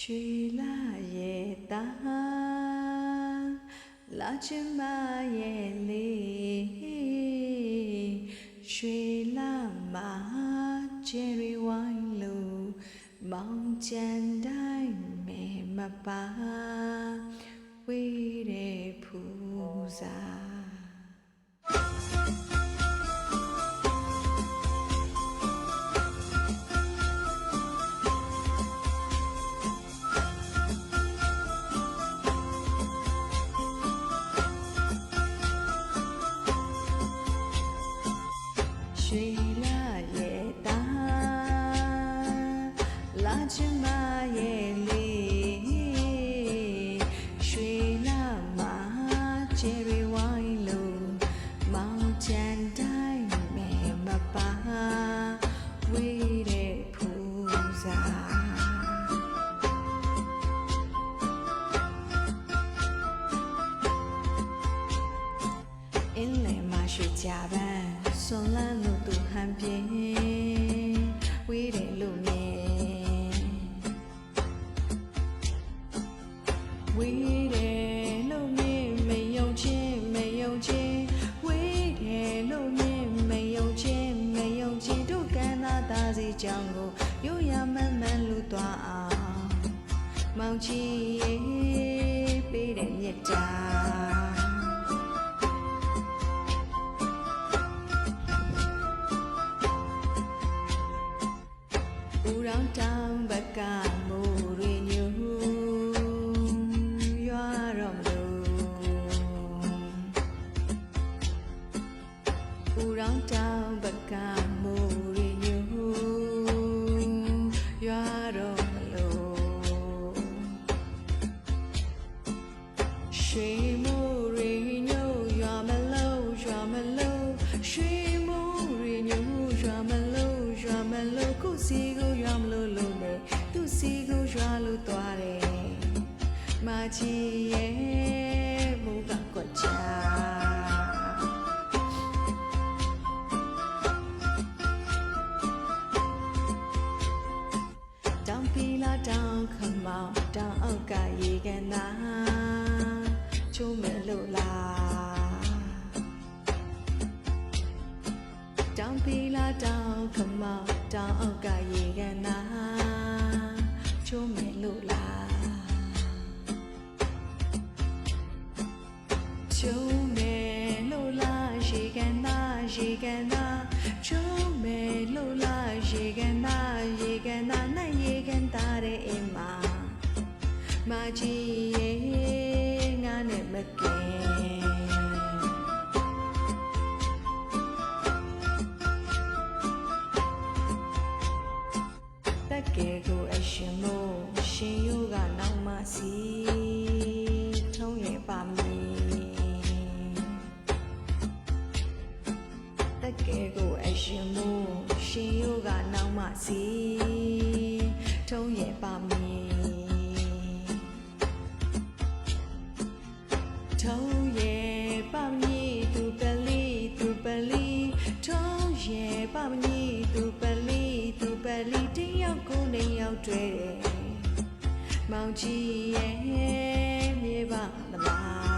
ရွှေလာရဲ့တာလာချင်မရဲ့လေရွှေလာမှာချယ်ရီဝိုင်းလို့မောင်ချန်တိုင်းမဲမပါဝေးတဲ့ဖူးစားရွှေလာရဲ့တာလာချင်မရဲ့လေရွှေလာမှာချယ်ရီဝိုင်းလို့မောင်ချန်တိုင်းမဲမပါဝေးတဲ့ဖူးစားအင်းလေမှာရွှေကြပန်းဆွန်လန်းလို့သူဟန်ပြင်းဝေးတယ်လို့မြင်ဝေးတယ်လို့မြင်မယုံချင်းမယုံချင်းဝေးတယ်လို့မြင်မယုံချင်းမယုံချင်းတို့ကန်းသားသားစီကြောင့်ကိုရိုးရမှန်မှန်လူသွားအောင်မောင်ချီရေးပေးတဲ့မြတ်တာဦးရောင်တောင်ဘက်ကမိုးရညူရွာတော့မလို့ဦးရောင်တောင်ဘက်ကမိုးရညူရွာတော့မလို့ရွှေမိုးရညူရွာမလို့ရွာမလို့ရွှေမိုးရညူရွာမလို့ရွာမလို့ခုစီကိုရွာမလို့လို့လေသူစီကိုရွာလို့သွားတယ်မာချီရဲ့မူကကွက်ချာတောင်ပီလာတောင်ခမောင်တောင်အောက်ကရေကန်သာချိုးမယ်လို့လားတောင်ပီလာတောင်ခမောင်တောင်အောက်ကရေကန်သာချိုးမယ်လို့လားချိုးမယ်လို့လားရေကန်သာရေကန်သာချိုးမယ်လို့လားရေကန်သာရေကန်သာနဲ့ရေကန်သာတဲ့အိမ်မှာမာကြီးရဲ့ငါနဲ့မကင်တကယ်ကိုအရှင်မို့ရှင်ယိုးကနောက်မှစီထုံးရပါမည်တကယ်ကိုအရှင်မို့ရှင်ယိုးကနောက်မှစီထုံးရပါမည်ထုံးရပါမည်သူပလီသူပလီထုံးရပါမည်သူပလီသူပလီတယောက်ကိုနေရောက်တွေ့တယ်မောင်ကြီးရဲ့မြေပါမလား